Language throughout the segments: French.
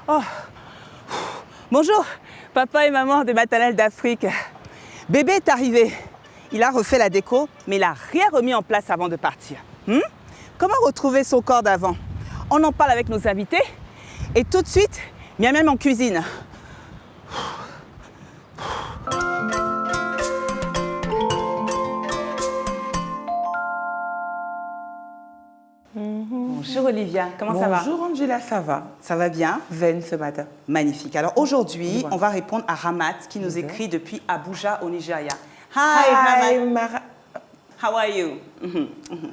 Oh. Bonjour, papa et maman de Maternelle d'Afrique. Bébé est arrivé. Il a refait la déco, mais il n'a rien remis en place avant de partir. Comment retrouver son corps d'avant? On en parle avec nos invités. Et tout de suite, miam miam en cuisine. Bonjour Olivia, comment ça va? Bonjour Angela, ça va? Ça va bien? Zen ce matin. Magnifique. Alors aujourd'hui, on va répondre à Ramat qui nous écrit depuis Abuja au Nigeria. Hi Ramat. How are you?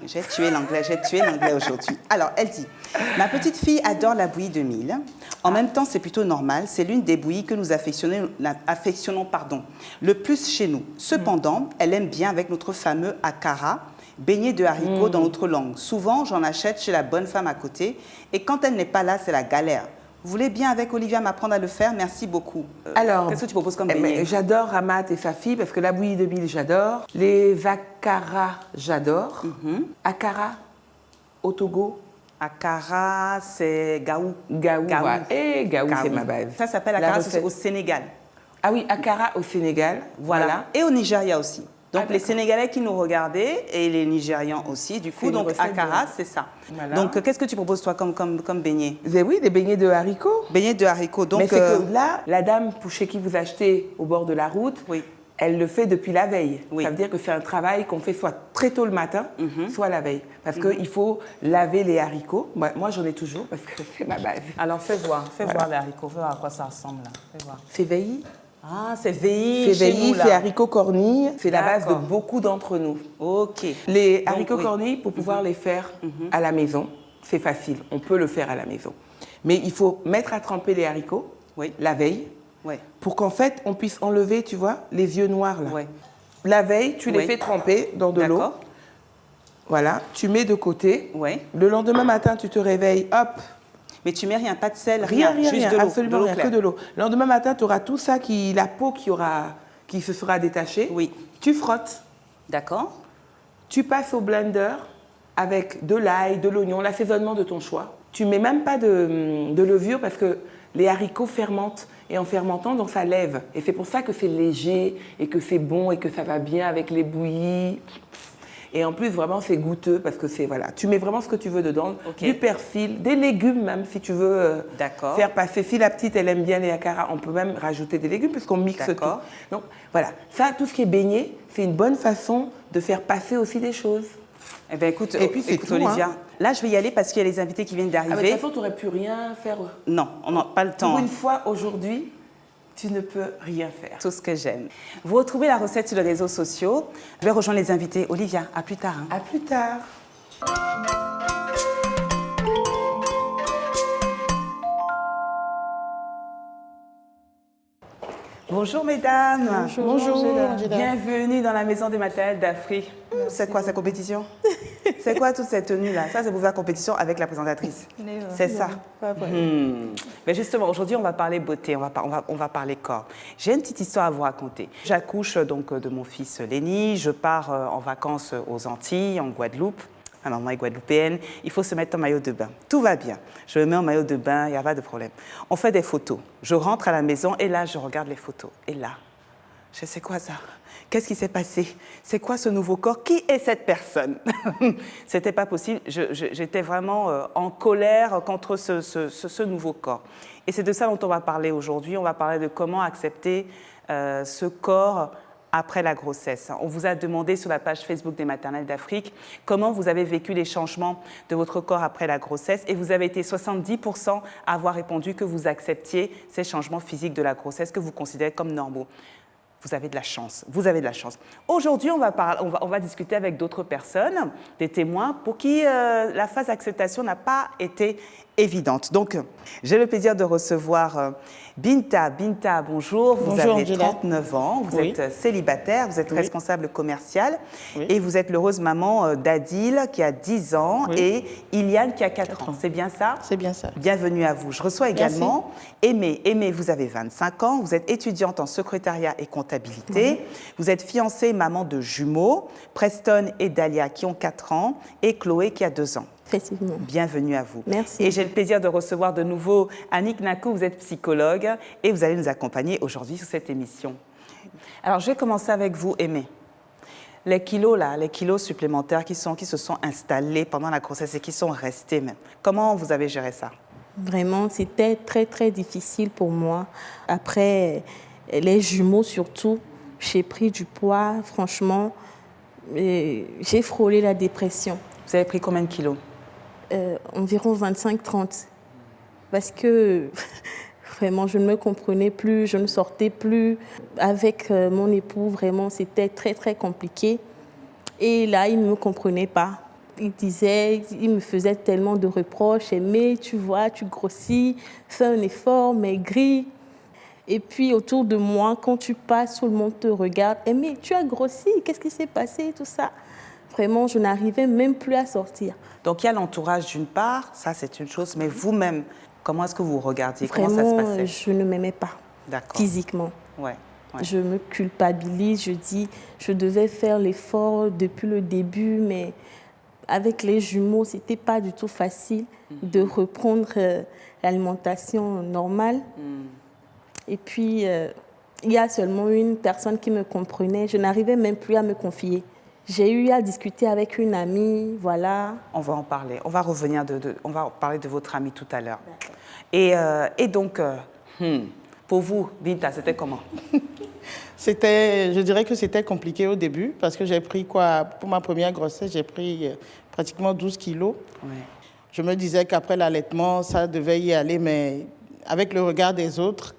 J'ai tué l'anglais aujourd'hui. Alors, elle dit, ma petite fille adore la bouillie de mil. En même temps, c'est plutôt normal. C'est l'une des bouillies que nous affectionnons le plus chez nous. Cependant, elle aime bien avec notre fameux akara, beignet de haricots dans notre langue. Souvent, j'en achète chez la bonne femme à côté. Et quand elle n'est pas là, c'est la galère. Vous voulez bien avec Olivia m'apprendre à le faire? Merci beaucoup. Alors, qu'est-ce que tu proposes comme beignet? J'adore Ramat et sa fille parce que la bouillie de mil, j'adore. Les akara, j'adore. Akara, au Togo. Akara, c'est gaou. Gaou. Et gaou, c'est ma base. Ça s'appelle akara au Sénégal. Ah oui, akara au Sénégal. Voilà. Et au Nigeria aussi. Donc les Sénégalais qui nous regardaient et les Nigérians aussi. Du coup, donc akara, c'est ça. Voilà. Donc qu'est-ce que tu proposes toi comme beignet? Oui, des beignets de haricots. Beignets de haricots. Donc, mais c'est que là, la dame chez qui vous achetez au bord de la route, elle le fait depuis la veille. Ça veut dire que c'est un travail qu'on fait soit très tôt le matin, soit la veille. Parce qu'il faut laver les haricots. Moi, j'en ai toujours parce que c'est ma base. Alors fais voir les haricots, fais voir à quoi ça ressemble là. Fais voir. C'est veilli. Ah, c'est veilli. C'est veilli, c'est haricots cornilles. C'est la base de beaucoup d'entre nous. Ok. Les haricots cornilles, pour pouvoir les faire à la maison, c'est facile. On peut le faire à la maison. Mais il faut mettre à tremper les haricots la veille pour qu'en fait, on puisse enlever, tu vois, les yeux noirs là. La veille, tu les fais tremper dans de l'eau. Voilà, tu mets de côté. Le lendemain matin, tu te réveilles, hop. Mais tu mets rien, pas de sel, rien, juste de l'eau. Absolument rien, que de l'eau. Le lendemain matin, tu auras tout ça, la peau qui se sera détachée. Oui. Tu frottes. D'accord. Tu passes au blender avec de l'ail, de l'oignon, l'assaisonnement de ton choix. Tu mets même pas de levure parce que les haricots fermentent. Et en fermentant, donc ça lève. Et c'est pour ça que c'est léger et que c'est bon et que ça va bien avec les bouillies. Et en plus, vraiment, c'est goûteux parce que c'est, voilà, tu mets vraiment ce que tu veux dedans. Du persil, des légumes même, si tu veux faire passer. Si la petite, elle aime bien les akara, on peut même rajouter des légumes puisqu'on mixe tout. Donc, voilà. Ça, tout ce qui est beignet, c'est une bonne façon de faire passer aussi des choses. Eh bien, écoute, tout, Olivia, là, je vais y aller parce qu'il y a les invités qui viennent d'arriver. De toute façon, tu n'aurais pu rien faire. Non, on n'a pas le temps. Pour une fois, aujourd'hui, tu ne peux rien faire. Tout ce que j'aime. Vous retrouvez la recette sur les réseaux sociaux. Je vais rejoindre les invités. Olivia, à plus tard. À plus tard. Bonjour mesdames. Bonjour. Bienvenue dans la maison des Maternelles d'Afrique. C'est quoi cette compétition? C'est quoi toute cette tenue-là? Ça, c'est pour faire la compétition avec la présentatrice. C'est ça. Mais justement, aujourd'hui, on va parler beauté, on va parler corps. J'ai une petite histoire à vous raconter. J'accouche donc de mon fils Léni. Je pars en vacances aux Antilles, en Guadeloupe. Ma maman est guadeloupéenne, il faut se mettre en maillot de bain. Tout va bien. Je me mets en maillot de bain, il n'y a pas de problème. On fait des photos. Je rentre à la maison et là, je regarde les photos. Et là, je sais quoi ça? Qu'est-ce qui s'est passé? C'est quoi ce nouveau corps? Qui est cette personne? C'était pas possible. J'étais vraiment en colère contre ce nouveau corps. Et c'est de ça dont on va parler aujourd'hui. On va parler de comment accepter ce corps après la grossesse. On vous a demandé sur la page Facebook des Maternelles d'Afrique comment vous avez vécu les changements de votre corps après la grossesse et vous avez été 70% à avoir répondu que vous acceptiez ces changements physiques de la grossesse que vous considérez comme normaux. Vous avez de la chance, vous avez de la chance. Aujourd'hui, on va discuter avec d'autres personnes, des témoins, pour qui la phase d'acceptation n'a pas été évidente. Donc, j'ai le plaisir de recevoir Binta. Binta, bonjour. Vous avez 39 ans, vous êtes célibataire, vous êtes responsable commercial et vous êtes l'heureuse maman d'Adil qui a 10 ans et Iliane qui a 4 ans. C'est bien ça? C'est bien ça. Bienvenue à vous. Je reçois également Aimée. Aimée, vous avez 25 ans, vous êtes étudiante en secrétariat et comptabilité. Vous êtes fiancée, maman de jumeaux, Preston et Dahlia qui ont 4 ans et Chloé qui a 2 ans. Effectivement. Bienvenue à vous. Merci. Et j'ai le plaisir de recevoir de nouveau Annick Nakou, vous êtes psychologue et vous allez nous accompagner aujourd'hui sur cette émission. Alors, je vais commencer avec vous, Aimée. Les kilos là, les kilos supplémentaires qui se sont installés pendant la grossesse et qui sont restés même. Comment vous avez géré ça? Vraiment, c'était très, très difficile pour moi. Après les jumeaux surtout, j'ai pris du poids, franchement. J'ai frôlé la dépression. Vous avez pris combien de kilos? Environ 25-30. Parce que vraiment, je ne me comprenais plus, je ne sortais plus. Avec mon époux, vraiment, c'était très, très compliqué. Et là, il ne me comprenait pas. Il me faisait tellement de reproches. Mais tu vois, tu grossis, fais un effort, maigris. Et puis, autour de moi, quand tu passes, tout le monde te regarde. Mais tu as grossi, qu'est-ce qui s'est passé, tout ça? Vraiment, je n'arrivais même plus à sortir. Donc, il y a l'entourage d'une part, ça c'est une chose, mais vous-même, comment est-ce que vous regardiez? Vraiment, comment ça se passait? Je ne m'aimais pas, physiquement. Ouais. Je me culpabilise, je dis, je devais faire l'effort depuis le début, mais avec les jumeaux, ce n'était pas du tout facile de reprendre l'alimentation normale. Et puis, il y a seulement une personne qui me comprenait. Je n'arrivais même plus à me confier. J'ai eu à discuter avec une amie, voilà. On va en parler. On va revenir on va parler de votre amie tout à l'heure. Et donc, pour vous, Binta, c'était comment? Je dirais que c'était compliqué au début parce que j'ai pris quoi? Pour ma première grossesse, j'ai pris pratiquement 12 kilos. Ouais. Je me disais qu'après l'allaitement, ça devait y aller, mais avec le regard des autres.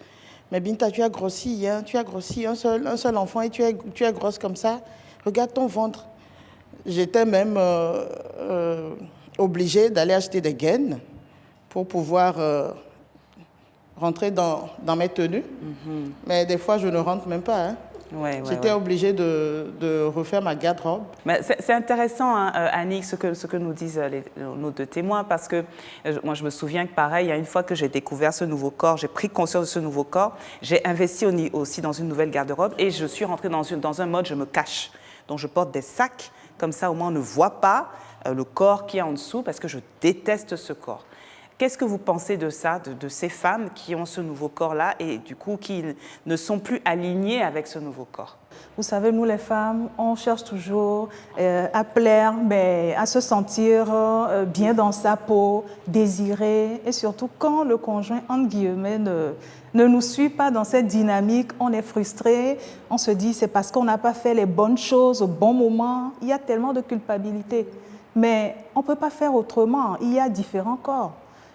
Mais Binta, tu as grossi, hein? Tu as grossi, un seul enfant et tu es grosse comme ça. Regarde ton ventre. J'étais même obligée d'aller acheter des gaines pour pouvoir rentrer dans mes tenues. Mais des fois, je ne rentre même pas. Hein. J'étais obligée de refaire ma garde-robe. C'est intéressant, hein, Annick, ce que nous disent nos deux témoins, parce que moi, je me souviens que pareil, une fois que j'ai découvert ce nouveau corps, j'ai pris conscience de ce nouveau corps, j'ai investi aussi dans une nouvelle garde-robe et je suis rentrée dans un mode je me cache. Donc, je porte des sacs, comme ça, au moins, on ne voit pas le corps qui est en dessous, parce que je déteste ce corps. Qu'est-ce que vous pensez de ça, de ces femmes qui ont ce nouveau corps-là et du coup qui ne sont plus alignées avec ce nouveau corps? Vous savez, nous les femmes, on cherche toujours à plaire, mais à se sentir bien dans sa peau, désirée. Et surtout quand le conjoint, entre guillemets, ne nous suit pas dans cette dynamique, on est frustré, on se dit c'est parce qu'on n'a pas fait les bonnes choses au bon moment. Il y a tellement de culpabilité. Mais on ne peut pas faire autrement. Il y a différents corps.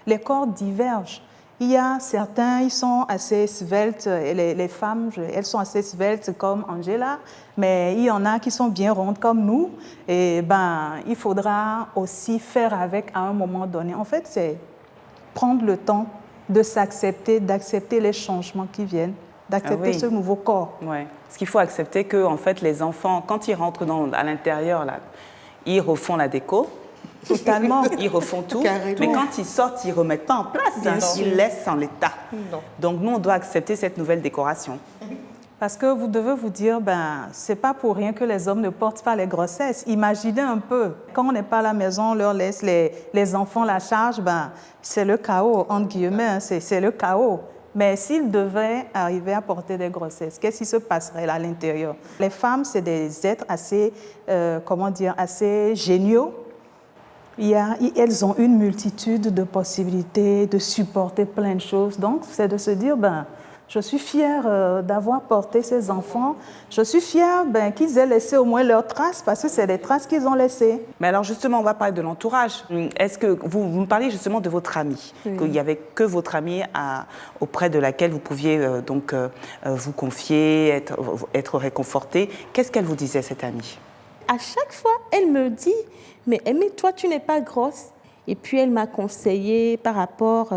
Les corps divergent. Il y a certains, ils sont assez sveltes, et les femmes, elles sont assez sveltes comme Angela, mais il y en a qui sont bien rondes comme nous. Et il faudra aussi faire avec à un moment donné. En fait, c'est prendre le temps de s'accepter, d'accepter les changements qui viennent, d'accepter ce nouveau corps. Oui, parce qu'il faut accepter que en fait, les enfants, quand ils rentrent à l'intérieur, là, ils refont la déco. Totalement. Ils refont tout, Carrément. mais quand ils sortent, ils ne remettent pas en place, ils laissent en l'état. Donc nous, on doit accepter cette nouvelle décoration. Parce que vous devez vous dire, ce n'est pas pour rien que les hommes ne portent pas les grossesses. Imaginez un peu, quand on n'est pas à la maison, on leur laisse les enfants la charge, c'est le chaos, entre guillemets, c'est le chaos. Mais s'ils devaient arriver à porter des grossesses, qu'est-ce qui se passerait là à l'intérieur? Les femmes, c'est des êtres assez, assez géniaux. Elles ont une multitude de possibilités de supporter plein de choses. Donc, c'est de se dire, je suis fière d'avoir porté ces enfants. Je suis fière qu'ils aient laissé au moins leurs traces, parce que c'est des traces qu'ils ont laissées. Mais alors, justement, on va parler de l'entourage. Est-ce que vous me parlez justement de votre amie, qu'il n'y avait que votre amie auprès de laquelle vous pouviez vous confier, être réconfortée. Qu'est-ce qu'elle vous disait, cette amie? À chaque fois, elle me dit, mais toi, tu n'es pas grosse. Et puis, elle m'a conseillé par rapport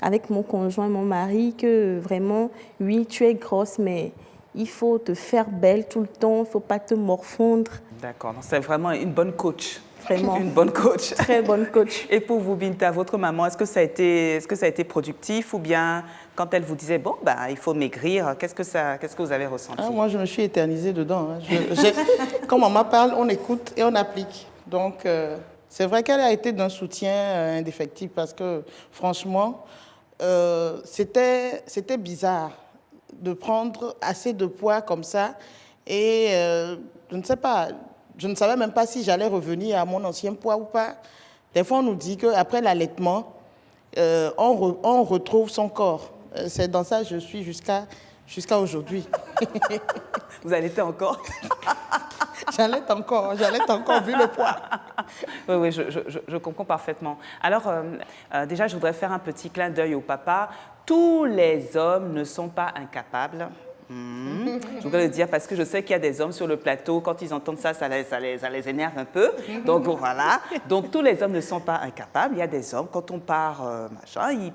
avec mon conjoint, mon mari, que vraiment, oui, tu es grosse, mais il faut te faire belle tout le temps, il ne faut pas te morfondre. D'accord, c'est vraiment une bonne coach. Vraiment. Une bonne coach. Très bonne coach. Et pour vous, Binta, votre maman, est-ce que ça a été productif ou bien quand elle vous disait, il faut maigrir, qu'est-ce que vous avez ressenti? Moi, je me suis éternisée dedans. Hein. Quand maman parle, on écoute et on applique. Donc, C'est vrai qu'elle a été d'un soutien indéfectible parce que, franchement, c'était bizarre de prendre assez de poids comme ça. Et je ne sais pas, je ne savais même pas si j'allais revenir à mon ancien poids ou pas. Des fois, on nous dit qu'après l'allaitement, on retrouve son corps. C'est dans ça que je suis jusqu'à aujourd'hui. Vous allaitez encore? J'allaite encore vu le poids. Oui, oui, je comprends parfaitement. Alors, déjà, je voudrais faire un petit clin d'œil au papa. Tous les hommes ne sont pas incapables. Je voudrais le dire parce que je sais qu'il y a des hommes sur le plateau, quand ils entendent ça, ça les énerve un peu. Donc voilà. Donc tous les hommes ne sont pas incapables. Il y a des hommes, quand on part,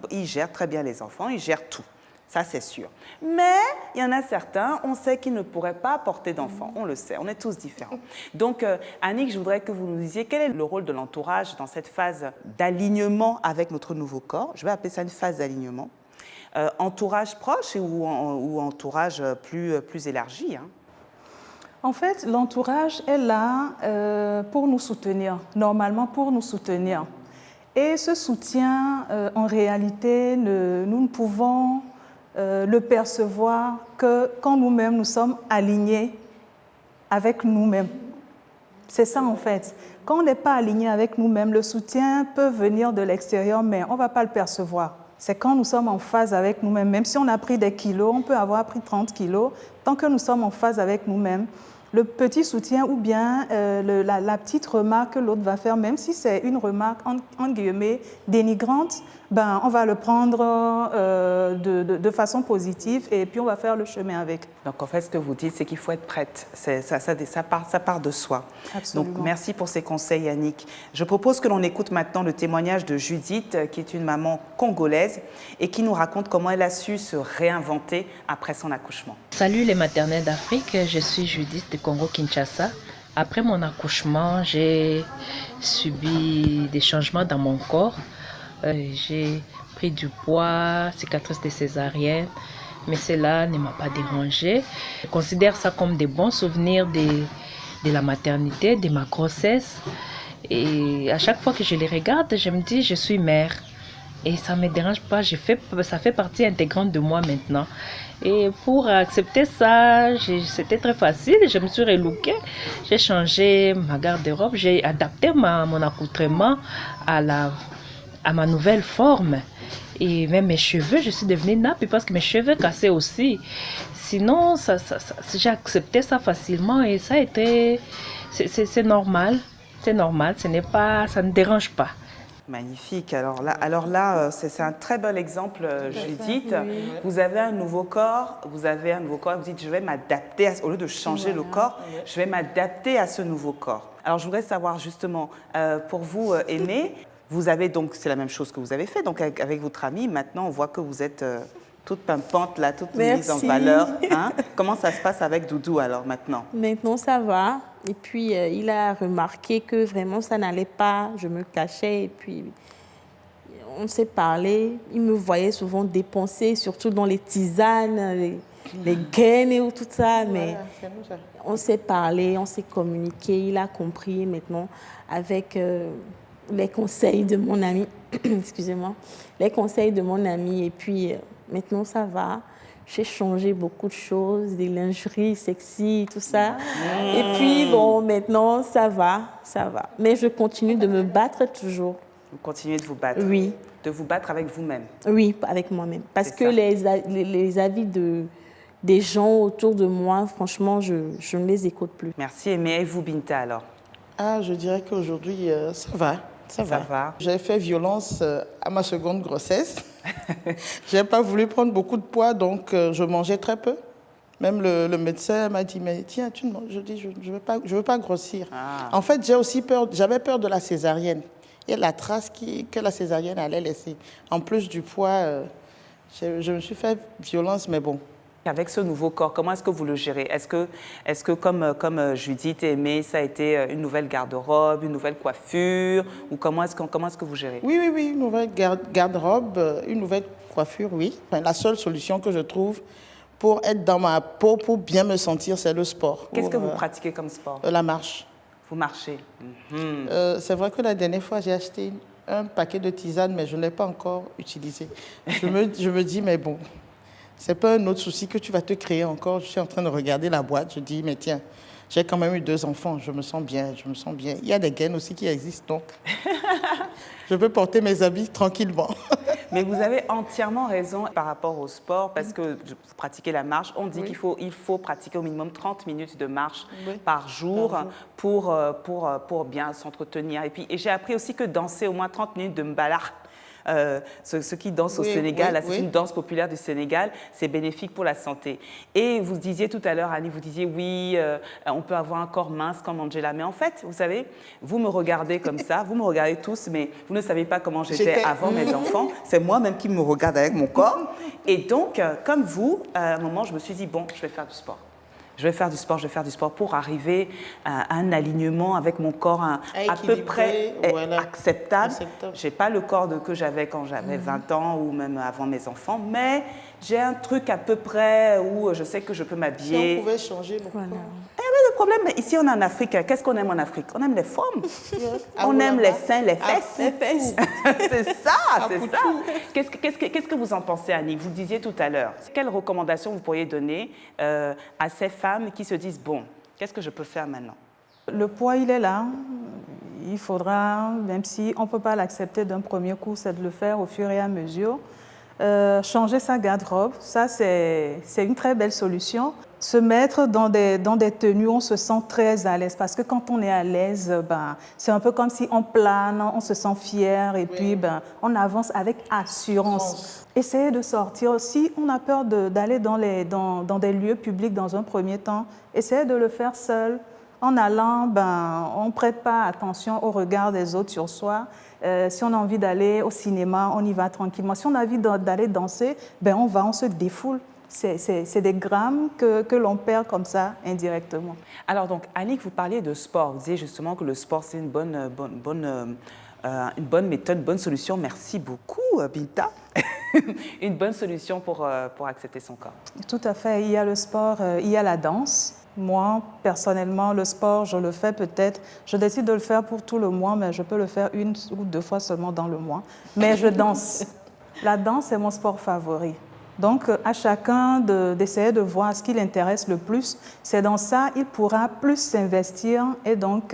ils gèrent très bien les enfants, ils gèrent tout. Ça, c'est sûr. Mais il y en a certains, on sait qu'ils ne pourraient pas porter d'enfants. On le sait, on est tous différents. Donc, Annick, je voudrais que vous nous disiez quel est le rôle de l'entourage dans cette phase d'alignement avec notre nouveau corps. Je vais appeler ça une phase d'alignement. Entourage proche ou entourage plus élargi, hein? En fait, l'entourage est là pour nous soutenir, normalement pour nous soutenir. Et ce soutien, en réalité, nous ne pouvons le percevoir que quand nous-mêmes nous sommes alignés avec nous-mêmes. C'est ça en fait. Quand on n'est pas aligné avec nous-mêmes, le soutien peut venir de l'extérieur, mais on ne va pas le percevoir. C'est quand nous sommes en phase avec nous-mêmes. Même si on a pris des kilos, on peut avoir pris 30 kilos, tant que nous sommes en phase avec nous-mêmes, le petit soutien ou bien la petite remarque que l'autre va faire, même si c'est une remarque en guillemets dénigrante, ben, on va le prendre de façon positive et puis on va faire le chemin avec. Donc en fait, ce que vous dites, c'est qu'il faut être prête. Ça part de soi. Absolument. Donc merci pour ces conseils, Yannick. Je propose que l'on écoute maintenant le témoignage de Judith, qui est une maman congolaise et qui nous raconte comment elle a su se réinventer après son accouchement. Salut les maternelles d'Afrique, je suis Judith de Congo-Kinshasa. Après mon accouchement, j'ai subi des changements dans mon corps. J'ai pris du poids, cicatrice de césarienne, mais cela ne m'a pas dérangée. Je considère ça comme des bons souvenirs de la maternité, de ma grossesse. Et à chaque fois que je les regarde, je me dis je suis mère. Et ça ne me dérange pas, ça fait partie intégrante de moi maintenant. Et pour accepter ça, c'était très facile. Je me suis relookée, j'ai changé ma garde-robe, j'ai adapté mon accoutrement à ma nouvelle forme. Et même mes cheveux, je suis devenue nappe parce que mes cheveux cassaient aussi. Sinon, j'ai accepté ça facilement et ça a été... C'est normal, ça ne dérange pas. Magnifique. Alors là, c'est un très bel exemple, Judith. Oui. Vous avez un nouveau corps, vous dites je vais m'adapter, au lieu de changer le corps, je vais m'adapter à ce nouveau corps. Alors je voudrais savoir justement, pour vous, Aimée, vous avez donc, c'est la même chose que vous avez fait, donc avec votre amie, maintenant on voit que vous êtes toute pimpante, là, toute mise en valeur. Hein? Comment ça se passe avec Doudou alors maintenant? Maintenant ça va. Et puis il a remarqué que vraiment ça n'allait pas. Je me cachais et puis on s'est parlé. Il me voyait souvent dépenser, surtout dans les tisanes, les gaines et tout ça. Mais on s'est parlé, on s'est communiqué. Il a compris maintenant avec les conseils de mon ami. Excusez-moi. Les conseils de mon ami et puis... Maintenant, ça va. J'ai changé beaucoup de choses, des lingeries sexy, tout ça. Et puis, bon, maintenant, ça va. Mais je continue de me battre toujours. Vous continuez de vous battre? Oui. De vous battre avec vous-même? Oui, avec moi-même. Parce que les avis des gens autour de moi, franchement, je ne les écoute plus. Merci. Et vous, Binta, alors? Je dirais qu'aujourd'hui, ça va. Ça va. J'ai fait violence à ma seconde grossesse. Je n'ai pas voulu prendre beaucoup de poids, donc je mangeais très peu. Même le médecin m'a dit, mais tiens, tu ne manges. Je dis, je veux pas grossir. En fait, j'avais peur de la césarienne et la trace que la césarienne allait laisser. En plus du poids, je me suis fait violence, mais bon. Avec ce nouveau corps, comment est-ce que vous le gérez? Est-ce que comme Judith et Aimée, ça a été une nouvelle garde-robe, une nouvelle coiffure? Ou comment est-ce que vous gérez? Oui, une nouvelle garde-robe, une nouvelle coiffure, oui. Enfin, la seule solution que je trouve pour être dans ma peau, pour bien me sentir, c'est le sport. Qu'est-ce que vous pratiquez comme sport? La marche. Vous marchez. C'est vrai que la dernière fois, j'ai acheté un paquet de tisanes, mais je ne l'ai pas encore utilisé. Je me dis, mais bon, c'est pas un autre souci que tu vas te créer encore. Je suis en train de regarder la boîte. Je dis, mais tiens, j'ai quand même eu 2 enfants. Je me sens bien, je me sens bien. Il y a des gaines aussi qui existent, donc je peux porter mes habits tranquillement. Mais vous avez entièrement raison par rapport au sport, parce que vous pratiquez la marche. On dit qu'il faut pratiquer au minimum 30 minutes de marche par jour, pour bien s'entretenir. Et j'ai appris aussi que danser au moins 30 minutes de mbala, ceux qui dansent au Sénégal, c'est une danse populaire du Sénégal, c'est bénéfique pour la santé. Et vous disiez tout à l'heure, Annie, vous disiez oui, on peut avoir un corps mince comme Angela, mais en fait, vous savez, vous me regardez comme ça, vous me regardez tous, mais vous ne savez pas comment j'étais avant mes enfants. C'est moi-même qui me regarde avec mon corps. Et donc, comme vous, à un moment, je me suis dit, bon, je vais faire du sport. Je vais faire du sport pour arriver à un alignement avec mon corps à peu près acceptable. Je n'ai pas le corps que j'avais quand j'avais 20 ans ou même avant mes enfants, mais j'ai un truc à peu près où je sais que je peux m'habiller. Si on pouvait changer mon corps. Le problème, ici on est en Afrique, qu'est-ce qu'on aime en Afrique? On aime les formes, on aime les seins, les fesses. C'est ça, c'est ça. Qu'est-ce que vous en pensez, Annie? Vous le disiez tout à l'heure. Quelles recommandations vous pourriez donner à ces femmes qui se disent, bon, qu'est-ce que je peux faire maintenant? Le poids, il est là. Il faudra, même si on ne peut pas l'accepter d'un premier coup, c'est de le faire au fur et à mesure. Changer sa garde-robe, ça c'est une très belle solution. Se mettre dans des tenues où on se sent très à l'aise, parce que quand on est à l'aise, c'est un peu comme si on plane, on se sent fier et puis on avance avec assurance. Essayez de sortir. Si on a peur d'aller dans des lieux publics dans un premier temps, essayez de le faire seul. En allant, on ne prête pas attention au regard des autres sur soi. Si on a envie d'aller au cinéma, on y va tranquillement. Si on a envie d'aller danser, on se défoule. C'est des grammes que l'on perd comme ça, indirectement. Alors donc, Annick, vous parliez de sport. Vous disiez justement que le sport, c'est une bonne méthode, une bonne solution. Merci beaucoup, Binta. Une bonne solution pour accepter son corps. Tout à fait. Il y a le sport, il y a la danse. Moi, personnellement, le sport, je le fais peut-être. Je décide de le faire pour tout le mois, mais je peux le faire 1 ou 2 fois seulement dans le mois. Mais je danse. La danse est mon sport favori. Donc, à chacun d'essayer de voir ce qui l'intéresse le plus. C'est dans ça qu'il pourra plus s'investir et donc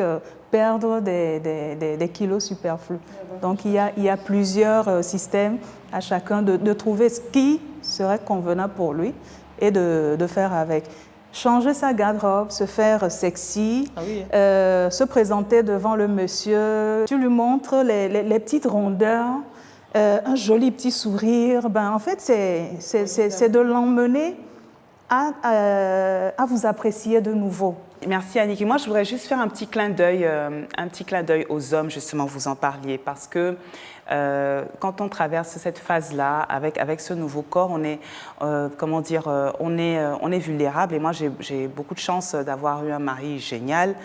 perdre des kilos superflus. Donc, il y a plusieurs systèmes à chacun de trouver ce qui serait convenable pour lui et de faire avec. Changer sa garde-robe, se faire sexy, se présenter devant le monsieur. Tu lui montres les petites rondeurs, un joli petit sourire. En fait, c'est de l'emmener à vous apprécier de nouveau. Merci Annick. Et moi, je voudrais juste faire un petit clin d'œil aux hommes, justement, vous en parliez, parce que quand on traverse cette phase-là, avec ce nouveau corps, on est, on est vulnérable. Et moi, j'ai beaucoup de chance d'avoir eu un mari génial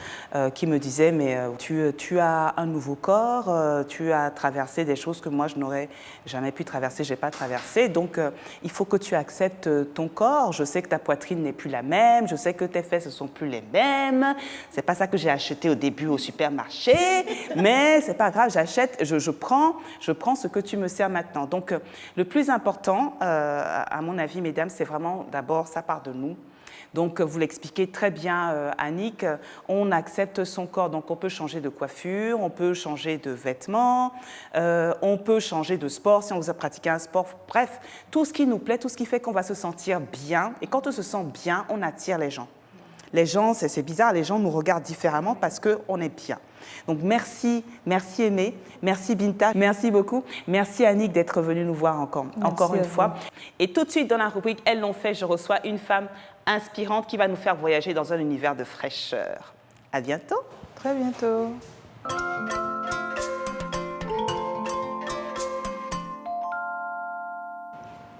qui me disait, mais tu as un nouveau corps, tu as traversé des choses que moi, je n'aurais jamais pu traverser, je n'ai pas traversé. Donc, il faut que tu acceptes ton corps. Je sais que ta poitrine n'est plus la même, je sais que tes fesses ne sont plus les mêmes. C'est pas ça que j'ai acheté au début au supermarché, mais c'est pas grave, j'achète, je prends ce que tu me sers maintenant. Donc, le plus important, à mon avis, mesdames, c'est vraiment d'abord, ça part de nous. Donc, vous l'expliquez très bien, Annick, on accepte son corps, donc on peut changer de coiffure, on peut changer de vêtements, on peut changer de sport si on vous a pratiqué un sport. Bref, tout ce qui nous plaît, tout ce qui fait qu'on va se sentir bien. Et quand on se sent bien, on attire les gens. Les gens, c'est bizarre, les gens nous regardent différemment parce qu'on est bien. Donc merci Aimé, merci Binta, merci beaucoup. Merci Annick d'être venue nous voir encore une fois. Et tout de suite dans la rubrique Elles l'ont fait, je reçois une femme inspirante qui va nous faire voyager dans un univers de fraîcheur. À bientôt. Très bientôt.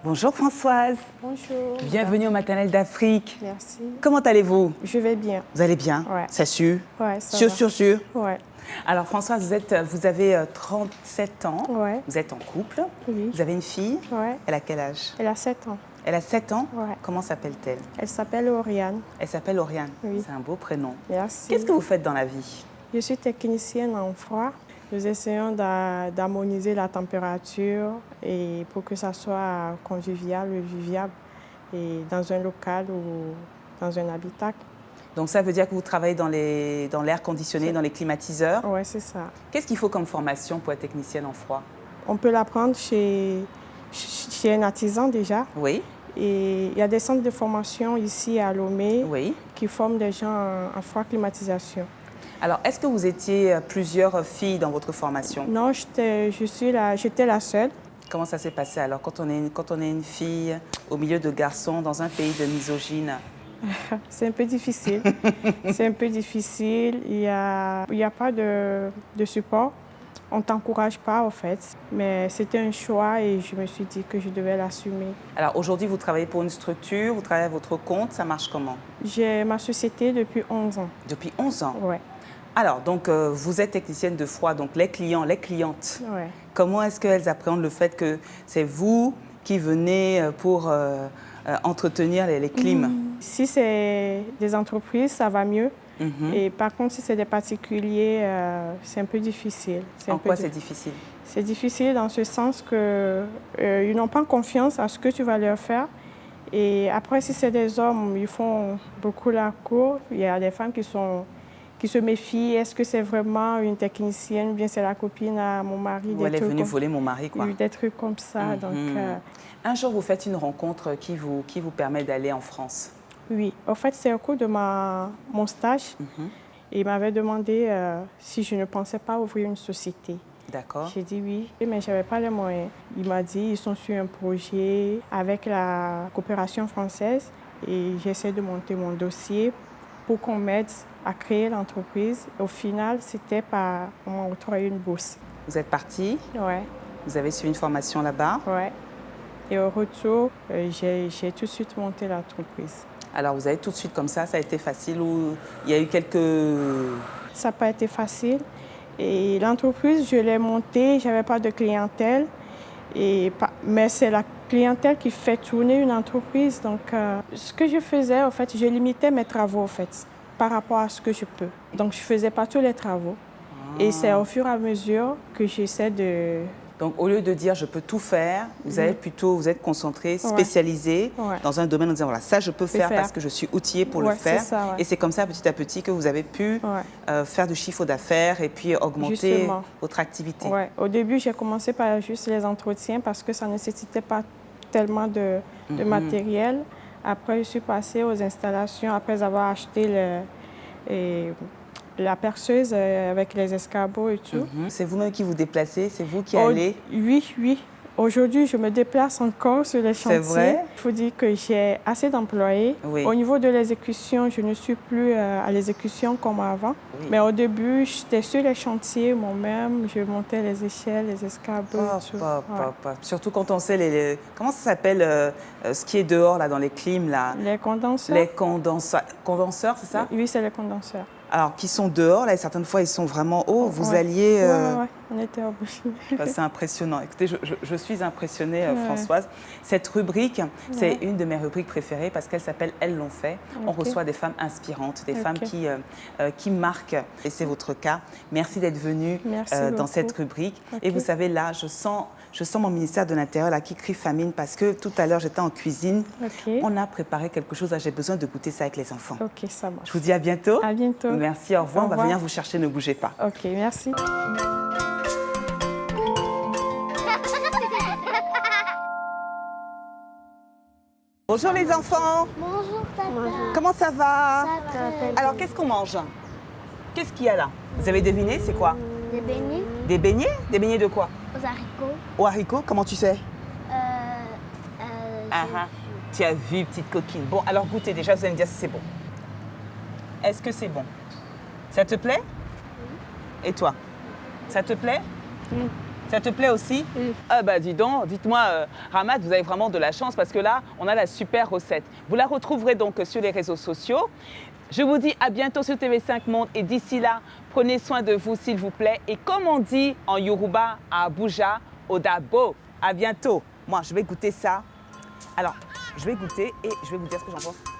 Bonjour Françoise. Bonjour. Bienvenue au Maternelle d'Afrique. Merci. Comment allez-vous? Je vais bien. Vous allez bien? Ouais. C'est sûr? Ouais, ça va. Sûr? Ouais. Alors Françoise, vous avez 37 ans. Ouais. Vous êtes en couple. Oui. Vous avez une fille. Ouais. Elle a quel âge? Elle a 7 ans. Elle a 7 ans? Ouais. Comment s'appelle-t-elle? Elle s'appelle Oriane. Elle s'appelle Oriane. Oui. C'est un beau prénom. Merci. Qu'est-ce que vous faites dans la vie? Je suis technicienne en froid. Nous essayons d'harmoniser la température et pour que ça soit convivial et vivable et dans un local ou dans un habitat. Donc ça veut dire que vous travaillez dans l'air conditionné, dans les climatiseurs. Oui, c'est ça. Qu'est-ce qu'il faut comme formation pour être technicienne en froid? On peut l'apprendre chez un artisan déjà. Oui. Et il y a des centres de formation ici à Lomé Oui. qui forment des gens en froid climatisation. Alors, est-ce que vous étiez plusieurs filles dans votre formation? Non, j'étais la seule. Comment ça s'est passé alors quand on est une fille au milieu de garçons dans un pays de misogynes? C'est un peu difficile. C'est un peu difficile. Il y a pas de support. On ne t'encourage pas, en fait. Mais c'était un choix et je me suis dit que je devais l'assumer. Alors, aujourd'hui, vous travaillez pour une structure, vous travaillez à votre compte. Ça marche comment? J'ai ma société depuis 11 ans. Depuis 11 ans? Oui. Alors, donc, vous êtes technicienne de froid, donc les clients, les clientes, Ouais. comment est-ce qu'elles appréhendent le fait que c'est vous qui venez pour entretenir les clims? Si c'est des entreprises, ça va mieux. Mhm. Et par contre, si c'est des particuliers, c'est un peu difficile. En quoi c'est difficile? C'est difficile dans ce sens que ils n'ont pas confiance à ce que tu vas leur faire. Et après, si c'est des hommes, ils font beaucoup la cour. Il y a des femmes qui se méfient. Est-ce que c'est vraiment une technicienne ou bien c'est la copine à mon mari? Ou elle est venue voler mon mari, quoi. Des trucs comme ça. Donc, un jour, vous faites une rencontre qui vous permet d'aller en France. oui. En fait, c'est au cours de mon stage. Il m'avait demandé si je ne pensais pas ouvrir une société. D'accord. J'ai dit oui, mais je n'avais pas les moyens. Il m'a dit ils sont sur un projet avec la coopération française et j'essaie de monter mon dossier pour qu'on m'aide à créer l'entreprise. Au final, on m'a octroyé une bourse. Vous êtes parti, Ouais, vous avez suivi une formation là-bas. ouais. Et au retour, j'ai tout de suite monté l'entreprise. Alors, vous avez tout de suite comme ça a été facile ou il y a eu quelques... Ça n'a pas été facile. Et l'entreprise, je l'ai montée, je n'avais pas de clientèle. Mais c'est la clientèle qui fait tourner une entreprise. Donc, ce que je faisais, en fait, je limitais mes travaux, en fait, par rapport à ce que je peux. Donc, je ne faisais pas tous les travaux. Et c'est au fur et à mesure que j'essaie de... Donc, au lieu de dire je peux tout faire, vous êtes concentré, spécialisé dans un domaine en disant voilà, ça je peux faire parce que je suis outillé pour le faire. Ça, ouais. Et c'est comme ça, petit à petit, que vous avez pu faire du chiffre d'affaires et puis augmenter votre activité. Ouais. Au début, j'ai commencé par juste les entretiens parce que ça ne nécessitait pas tellement de matériel. Après, je suis passée aux installations après avoir acheté la perceuse avec les escabeaux et tout. C'est vous-même qui vous déplacez, c'est vous qui allez? Oui. Aujourd'hui, je me déplace encore sur les chantiers. C'est vrai? Il faut dire que j'ai assez d'employés. Oui. Au niveau de l'exécution, je ne suis plus à l'exécution comme avant. Oui. Mais au début, j'étais sur les chantiers moi-même. Je montais les échelles, les escabeaux et tout. Surtout quand on sait comment ça s'appelle ce qui est dehors là dans les clims là? Les condenseurs. Les condenseurs, c'est ça? Oui, c'est les condenseurs. Alors, qui sont dehors, là, et certaines fois, ils sont vraiment hauts. Vous alliez... Oui, on était embauchés. C'est impressionnant. Écoutez, je suis impressionnée, Françoise. Cette rubrique, c'est une de mes rubriques préférées parce qu'elle s'appelle « Elles l'ont fait ». On reçoit des femmes inspirantes, des femmes qui marquent. Et c'est votre cas. Merci d'être venue dans cette rubrique. Et vous savez, là, je sens mon ministère de l'Intérieur là, qui crie famine parce que tout à l'heure, j'étais en cuisine. On a préparé quelque chose. J'ai besoin de goûter ça avec les enfants. OK, ça marche. Je vous dis à bientôt. À bientôt. Merci, au revoir. On va venir vous chercher, ne bougez pas. OK, merci. Bonjour les enfants. Bonjour Tata. Comment ça va? Ça va. Alors, qu'est-ce qu'on mange? Qu'est-ce qu'il y a là? Vous avez deviné, c'est quoi? Des beignets Des beignets? Des beignets de quoi? aux haricots. Aux haricots, comment tu sais? J'ai- Tu as vu, petite coquine. Bon, alors goûtez déjà, vous allez me dire si c'est bon. Est-ce que c'est bon? Ça te plaît? Oui. Et toi? Ça te plaît? Oui. Ça te plaît aussi? Oui. Ah bah dis donc, dites-moi, Ramad, vous avez vraiment de la chance parce que là, on a la super recette. Vous la retrouverez donc sur les réseaux sociaux. Je vous dis à bientôt sur TV5 Monde et d'ici là, prenez soin de vous s'il vous plaît. Et comme on dit en Yoruba à Abuja, Odabo, à bientôt. Moi, je vais goûter ça. Alors, je vais goûter et je vais vous dire ce que j'en pense.